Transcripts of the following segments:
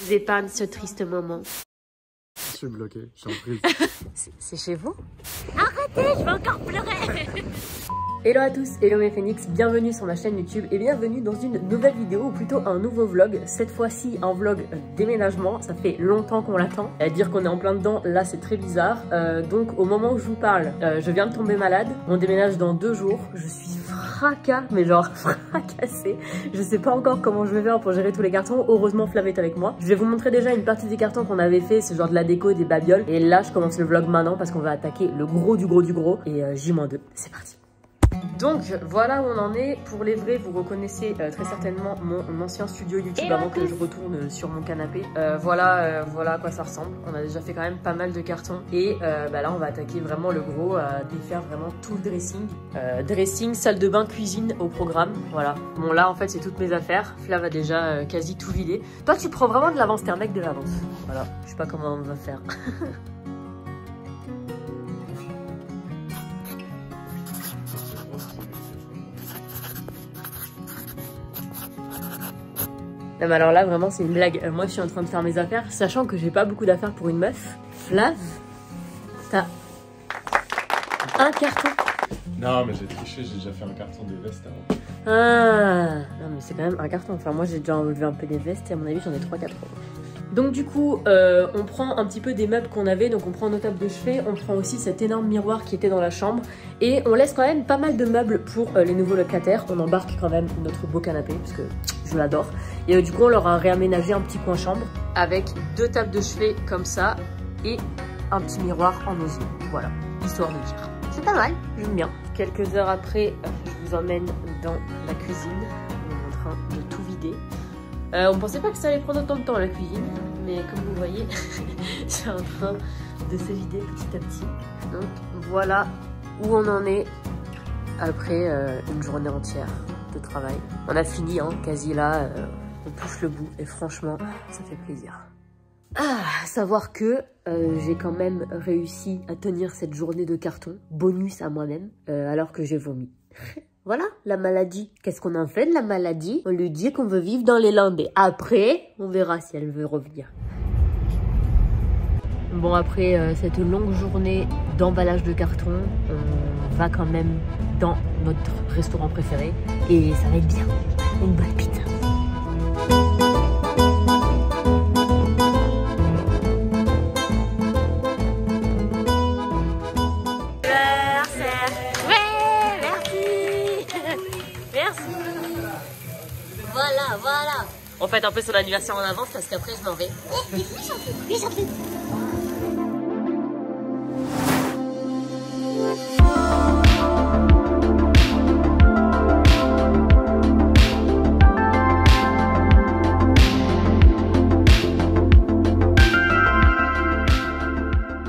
Je vous épargne ce triste moment. Je suis bloqué, je suis en prise. C'est chez vous? Arrêtez, je vais encore pleurer. Hello à tous, hello mes phoenix, bienvenue sur ma chaîne YouTube et bienvenue dans une nouvelle vidéo ou plutôt un nouveau vlog. Cette fois-ci un vlog déménagement, ça fait longtemps qu'on l'attend. À dire qu'on est en plein dedans, là c'est très bizarre. Donc au moment où je vous parle, je viens de tomber malade. On déménage dans 2 jours, je suis mais genre fracassée. Je sais pas encore comment je vais faire pour gérer tous les cartons. Heureusement Flav est avec moi. Je vais vous montrer déjà une partie des cartons qu'on avait fait, c'est genre de la déco, des babioles. Et là je commence le vlog maintenant parce qu'on va attaquer le gros du gros du gros. Et J-2, c'est parti. Donc voilà où on en est. Pour les vrais, vous reconnaissez très certainement mon ancien studio YouTube avant que je retourne sur mon canapé. Voilà à quoi ça ressemble. On a déjà fait quand même pas mal de cartons. Et là on va attaquer vraiment le gros, défaire vraiment tout le dressing. Dressing, salle de bain, cuisine au programme. Voilà. Bon là en fait c'est toutes mes affaires. Flav a déjà quasi tout vidé. Toi tu prends vraiment de l'avance, t'es un mec de l'avance. Voilà. Je sais pas comment on va faire. Non mais alors là vraiment c'est une blague, moi je suis en train de faire mes affaires, sachant que j'ai pas beaucoup d'affaires pour une meuf. Flav, t'as un carton. Non mais j'ai triché, j'ai déjà fait un carton de veste avant. Ah, non mais c'est quand même un carton, enfin moi j'ai déjà enlevé un peu des vestes et à mon avis j'en ai 3-4. Donc du coup, on prend un petit peu des meubles qu'on avait, donc on prend nos tables de chevet, on prend aussi cet énorme miroir qui était dans la chambre et on laisse quand même pas mal de meubles pour les nouveaux locataires. On embarque quand même notre beau canapé parce que je l'adore. Et du coup, on leur a réaménagé un petit coin chambre avec 2 tables de chevet comme ça et un petit miroir en osier. Voilà, histoire de dire. C'est pas mal, j'aime bien. Quelques heures après, je vous emmène dans la cuisine. On est en train de tout vider. On pensait pas que ça allait prendre autant de temps la cuisine, mais comme vous voyez, c'est en train de se vider petit à petit. Donc voilà où on en est après une journée entière de travail. On a fini, hein, quasi là, on touche le bout et franchement, ça fait plaisir. Ah, savoir que j'ai quand même réussi à tenir cette journée de carton, bonus à moi-même, alors que j'ai vomi. Voilà, la maladie. Qu'est-ce qu'on en fait de la maladie? On lui dit qu'on veut vivre dans les Landes. Et après, on verra si elle veut revenir. Bon, après cette longue journée d'emballage de carton, on va quand même dans notre restaurant préféré. Et ça va être bien. Une bonne pizza. Voilà. On fête un peu son anniversaire en avance parce qu'après je m'en vais.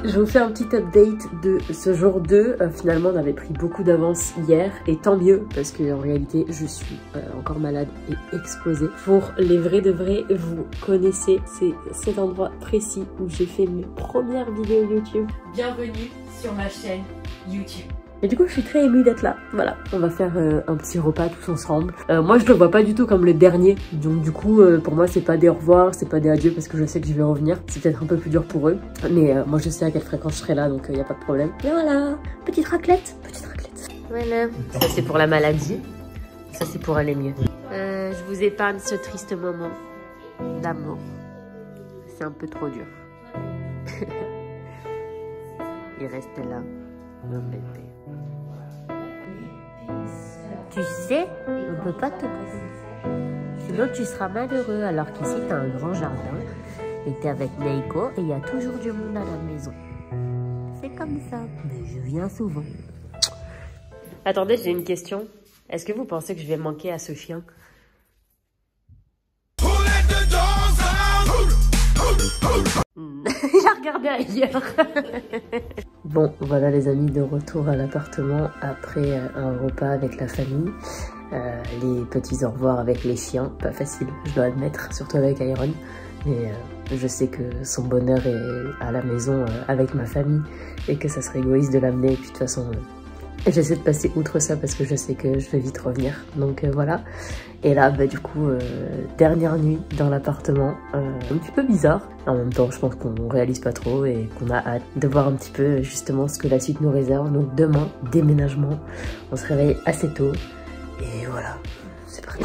Je vous fais un petit update de ce jour 2. Finalement, on avait pris beaucoup d'avance hier et tant mieux parce qu'en réalité, je suis encore malade et explosée. Pour les vrais de vrais, vous connaissez, c'est cet endroit précis où j'ai fait mes premières vidéos YouTube. Bienvenue sur ma chaîne YouTube. Et du coup, je suis très émue d'être là. Voilà, on va faire un petit repas tous ensemble. Moi, je le vois pas du tout comme le dernier. Donc du coup, pour moi, c'est pas des au revoir, c'est pas des adieux parce que je sais que je vais revenir. C'est peut-être un peu plus dur pour eux. Mais moi, je sais à quelle fréquence je serai là, donc il n'y a pas de problème. Et voilà, petite raclette. Petite raclette. Voilà. Ça, c'est pour la maladie. Ça, c'est pour aller mieux. Je vous épargne ce triste moment d'amour. C'est un peu trop dur. Il reste là, mon bébé. Tu sais, on peut pas te prendre. Sinon tu seras malheureux alors qu'ici t'as un grand jardin et t'es avec Neiko et il y a toujours du monde à la maison. C'est comme ça, mais je viens souvent. Attendez, j'ai une question. Est-ce que vous pensez que je vais manquer à ce chien? Il a regardé ailleurs. Bon, voilà les amis, de retour à l'appartement après un repas avec la famille. Les petits au revoir avec les chiens, pas facile, je dois admettre, surtout avec Iron. Mais je sais que son bonheur est à la maison avec ma famille et que ça serait égoïste de l'amener. Et puis de toute façon, J'essaie de passer outre ça parce que je sais que je vais vite revenir. Donc voilà. Et là, bah, du coup, dernière nuit dans l'appartement. Un petit peu bizarre. En même temps, je pense qu'on réalise pas trop et qu'on a hâte de voir un petit peu justement ce que la suite nous réserve. Donc demain, déménagement. On se réveille assez tôt. Et voilà, c'est parti.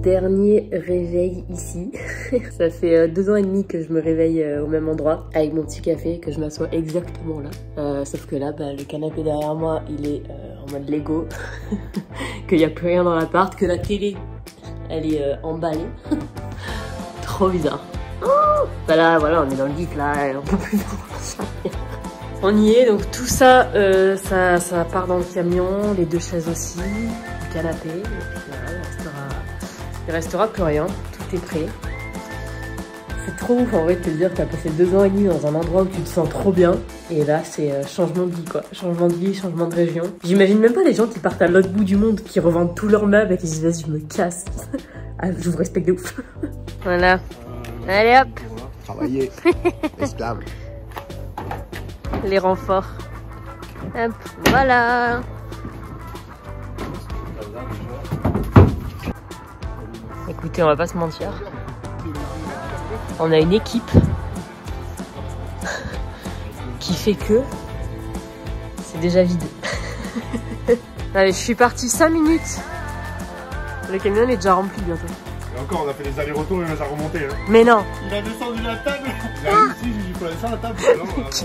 Dernier réveil ici. Ça fait 2 ans et demi que je me réveille au même endroit avec mon petit café, que je m'assois exactement là. Sauf que là, bah, le canapé derrière moi, il est en mode Lego. Qu'il n'y a plus rien dans l'appart, que la télé, elle est emballée. Trop bizarre. Oh bah là, voilà, on est dans le geek là, on peut plus faire. On y est, donc tout ça, ça part dans le camion, les 2 chaises aussi, le canapé, et puis voilà, il restera plus rien, tout est prêt. C'est trop ouf en vrai de te dire que t'as passé 2 ans et demi dans un endroit où tu te sens trop bien. Et là c'est changement de vie quoi, changement de vie, changement de région. J'imagine même pas les gens qui partent à l'autre bout du monde, qui revendent tous leurs meubles et qui se disent vas-y je me casse. Ah, je vous respecte de ouf. Voilà, allez hop. Travailler, esclave. Les renforts. Hop, voilà. Écoutez, on va pas se mentir. On a une équipe qui fait que c'est déjà vide. Allez, je suis partie 5 minutes. Le camion est déjà rempli bientôt. Et encore, on a fait des allers-retours et on les a remontés. Hein. Mais non. Il a descendu la table. Il a réussi, j'ai dit, faut descendre la table.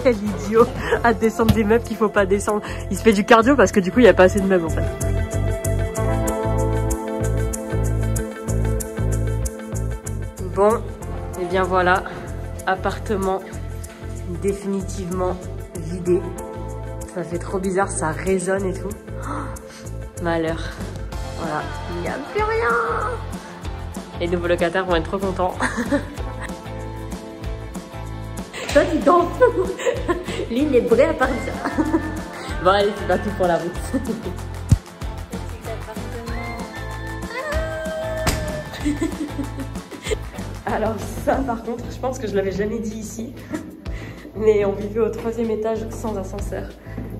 Quel idiot à descendre des meubles qu'il faut pas descendre. Il se fait du cardio parce que du coup, il n'y a pas assez de meubles en fait. Bon, et bien voilà, appartement définitivement vidé. Ça fait trop bizarre, ça résonne et tout. Oh, malheur. Voilà, il n'y a plus rien. Les nouveaux locataires vont être trop contents. Toi, tu t'en fous. Lui, il est prêt à partir. Bon, allez, c'est parti pour la route. Alors ça, par contre, je pense que je l'avais jamais dit ici. Mais on vivait au 3e étage sans ascenseur.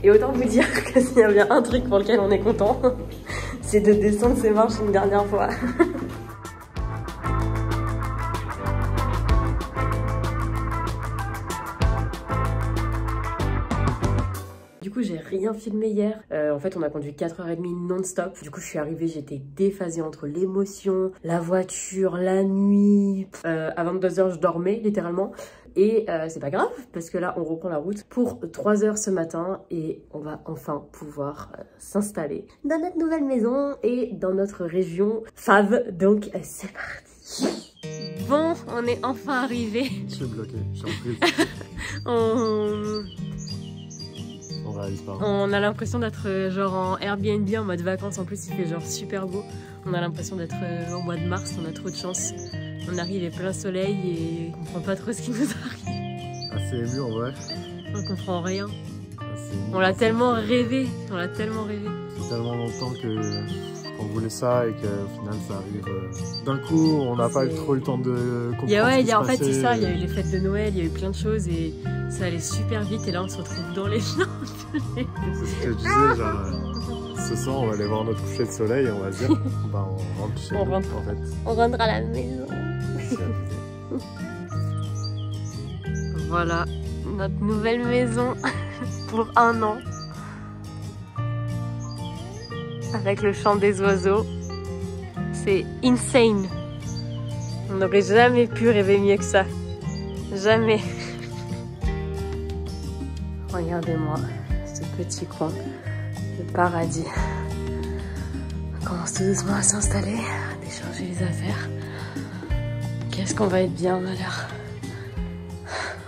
Et autant vous dire que s'il y a bien un truc pour lequel on est content, c'est de descendre ces marches une dernière fois. Du coup, j'ai rien filmé hier. En fait, on a conduit 4h30 non-stop. Du coup, je suis arrivée, j'étais déphasée entre l'émotion, la voiture, la nuit. À 22h, je dormais littéralement. Et c'est pas grave, parce que là, on reprend la route pour 3h ce matin. Et on va enfin pouvoir s'installer dans notre nouvelle maison et dans notre région fave. Donc, c'est parti. Bon, on est enfin arrivé. Je suis bloqué, je suis en prise. On a l'impression d'être genre en Airbnb en mode vacances. En plus, il fait genre super beau. On a l'impression d'être au mois de mars. On a trop de chance. On arrive, il est plein soleil et on comprend pas trop ce qui nous arrive. Assez ému en vrai. On comprend rien. On l'a tellement rêvé. On l'a tellement rêvé. C'est tellement longtemps qu'on voulait ça et qu'au final ça arrive d'un coup. On n'a pas eu trop le temps de comprendre. En fait, c'est ça. Il y a eu les fêtes de Noël, il y a eu plein de choses et ça allait super vite. Et là, on se retrouve dans les champs. C'est ce que je disais, genre, ce soir, on va aller voir notre coucher de soleil et on va se dire, bah, on rentre chez nous, en fait. On rentre à la maison. Voilà, notre nouvelle maison pour 1 an. Avec le chant des oiseaux. C'est insane. On n'aurait jamais pu rêver mieux que ça. Jamais. Regardez-moi ce petit coin de paradis. On commence tout doucement à s'installer, à décharger les affaires. Qu'est-ce qu'on va être bien, on a l'air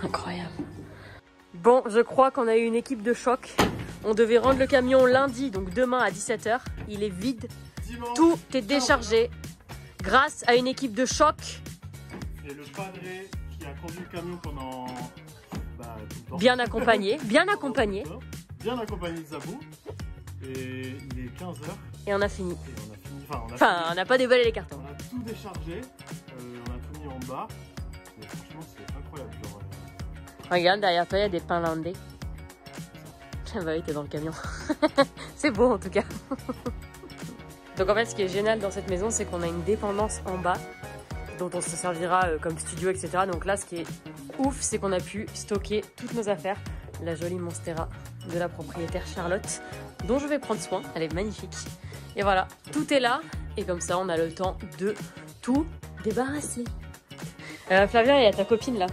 incroyable. Bon, je crois qu'on a eu une équipe de choc. On devait rendre le camion lundi, donc demain à 17h. Il est vide. Dimanche, tout est déchargé grâce à une équipe de choc. Et le padré qui a conduit le camion pendant tout le temps. Bien accompagné, bien accompagné. Bien accompagné de Zabou. Et il est 15h. Et on a fini. On n'a pas déballé les cartons. On a tout déchargé, on a tout mis en bas. Mais franchement, c'est incroyable. Genre, regarde, derrière toi, il y a des finlandais. Bah oui, t'es dans le camion. C'est beau en tout cas. Donc en fait, ce qui est génial dans cette maison, c'est qu'on a une dépendance en bas dont on se servira comme studio, etc. Donc là, ce qui est ouf, c'est qu'on a pu stocker toutes nos affaires. La jolie Monstera de la propriétaire Charlotte, dont je vais prendre soin. Elle est magnifique. Et voilà, tout est là. Et comme ça, on a le temps de tout débarrasser. Flavien, il y a ta copine là.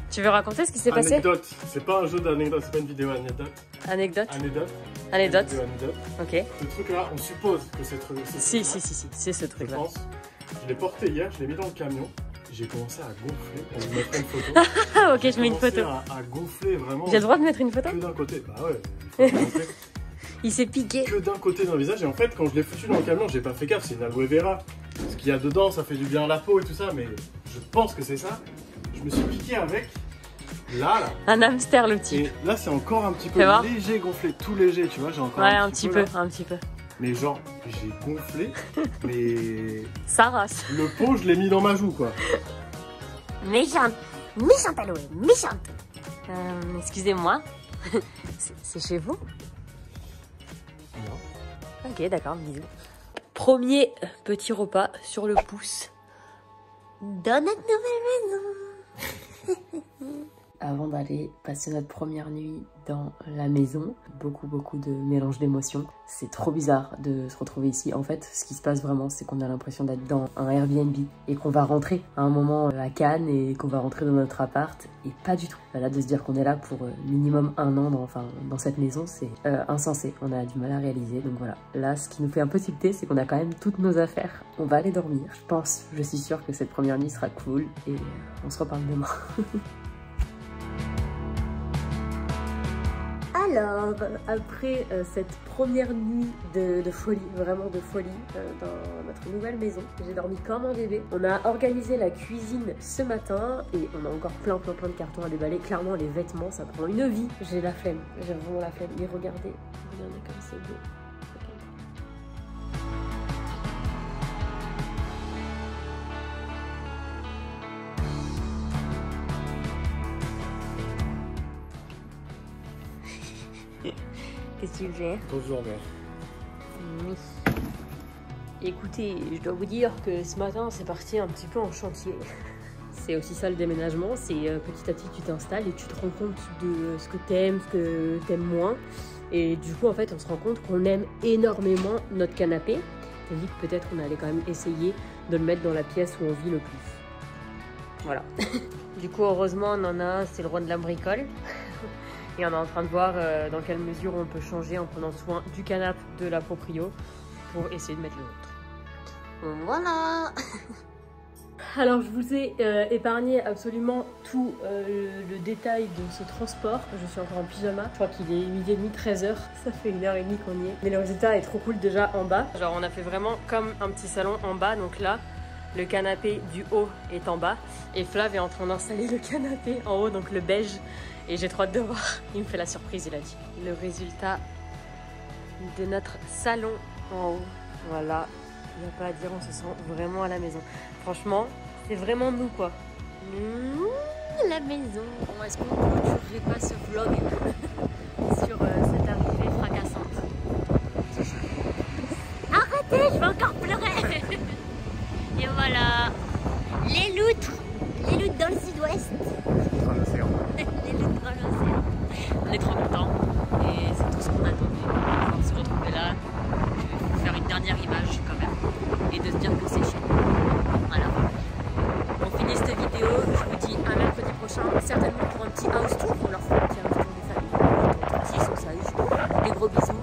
Tu veux raconter ce qui s'est passé? Anecdote. C'est pas un jeu d'anecdote, c'est pas une vidéo anecdote. Anecdote. Anecdote. Anecdote. Anecdote. Ok. Ce truc-là, on suppose que c'est truc. Si, c'est ce truc là. Je pense. Je l'ai porté hier, je l'ai mis dans le camion. J'ai commencé à gonfler. On vous mettra une photo. Ah, ok, je mets une photo. À gonfler vraiment. J'ai le droit de mettre une photo? Que d'un côté. Bah ouais. Il s'est piqué. Que d'un côté dans le visage. Et en fait, quand je l'ai foutu dans le camion, j'ai pas fait gaffe. C'est une aloe vera. Ce qu'il y a dedans, ça fait du bien à la peau et tout ça. Mais je pense que c'est ça. Je me suis piqué avec. Là. Un hamster, le petit. Et là, c'est encore un petit peu léger gonflé. Tout léger, tu vois. J'ai encore un petit peu. Mais genre, j'ai gonflé, mais... Ça race. Le pot, je l'ai mis dans ma joue, quoi. Méchante. Méchante aloe, méchante. Excusez-moi. C'est chez vous? Non. Ok, d'accord, bisous. Premier petit repas sur le pouce. Dans notre nouvelle maison. Avant d'aller passer notre première nuit dans la maison, beaucoup de mélange d'émotions. C'est trop bizarre de se retrouver ici. En fait, ce qui se passe vraiment, c'est qu'on a l'impression d'être dans un Airbnb et qu'on va rentrer à un moment à Cannes et qu'on va rentrer dans notre appart et pas du tout. Là, de se dire qu'on est là pour minimum 1 an dans cette maison, c'est insensé. On a du mal à réaliser, donc voilà. Là, ce qui nous fait un peu tilter, c'est qu'on a quand même toutes nos affaires. On va aller dormir. Je suis sûre que cette première nuit sera cool et on se reparle demain. Alors, après cette première nuit de folie, vraiment de folie, dans notre nouvelle maison, j'ai dormi comme un bébé. On a organisé la cuisine ce matin et on a encore plein de cartons à déballer. Clairement, les vêtements, ça prend une vie. J'ai la flemme, j'ai vraiment la flemme. Mais regardez comme c'est beau. Qu'est-ce que tu fais? Bonjour, mère. Oui. Écoutez, je dois vous dire que ce matin, c'est parti un petit peu en chantier. C'est aussi ça le déménagement, c'est petit à petit tu t'installes et tu te rends compte de ce que t'aimes, ce que t'aimes moins. Et du coup, en fait, on se rend compte qu'on aime énormément notre canapé. T'as dit que peut-être on allait quand même essayer de le mettre dans la pièce où on vit le plus. Voilà. Du coup, heureusement, on en a un, c'est le roi de la bricole. Et on est en train de voir dans quelle mesure on peut changer en prenant soin du canapé de la proprio pour essayer de mettre le nôtre. Voilà. Alors je vous ai épargné absolument tout le détail de ce transport. Je suis encore en pyjama, je crois qu'il est 8h30, 13h. Ça fait 1h30 qu'on y est. Mais le résultat est trop cool déjà en bas. Genre on a fait vraiment comme un petit salon en bas, donc là le canapé du haut est en bas. Et Flav est en train d'installer le canapé en haut, donc le beige. Et j'ai trop hâte de voir. Il me fait la surprise, il a dit. Le résultat de notre salon en haut. Voilà. Il n'y a pas à dire, on se sent vraiment à la maison. Franchement, c'est vraiment nous, quoi. La maison. Bon, est-ce qu'on ne clôturerait pas ce vlog sur cette arrivée fracassante? Arrêtez, je vais encore pleurer. Et voilà. Les loutres dans le sud-ouest. Dans l'océan. Les loutres dans l'océan. On est trop contents et c'est tout ce qu'on attendait. On se retrouver là. Je vais vous faire une dernière image quand même et de se dire que c'est chez nous. Voilà. On finit cette vidéo. Je vous dis à mercredi prochain, certainement pour un petit house tour. On leur fait un petit house tour des familles. Les petits sont sages. Des gros bisous.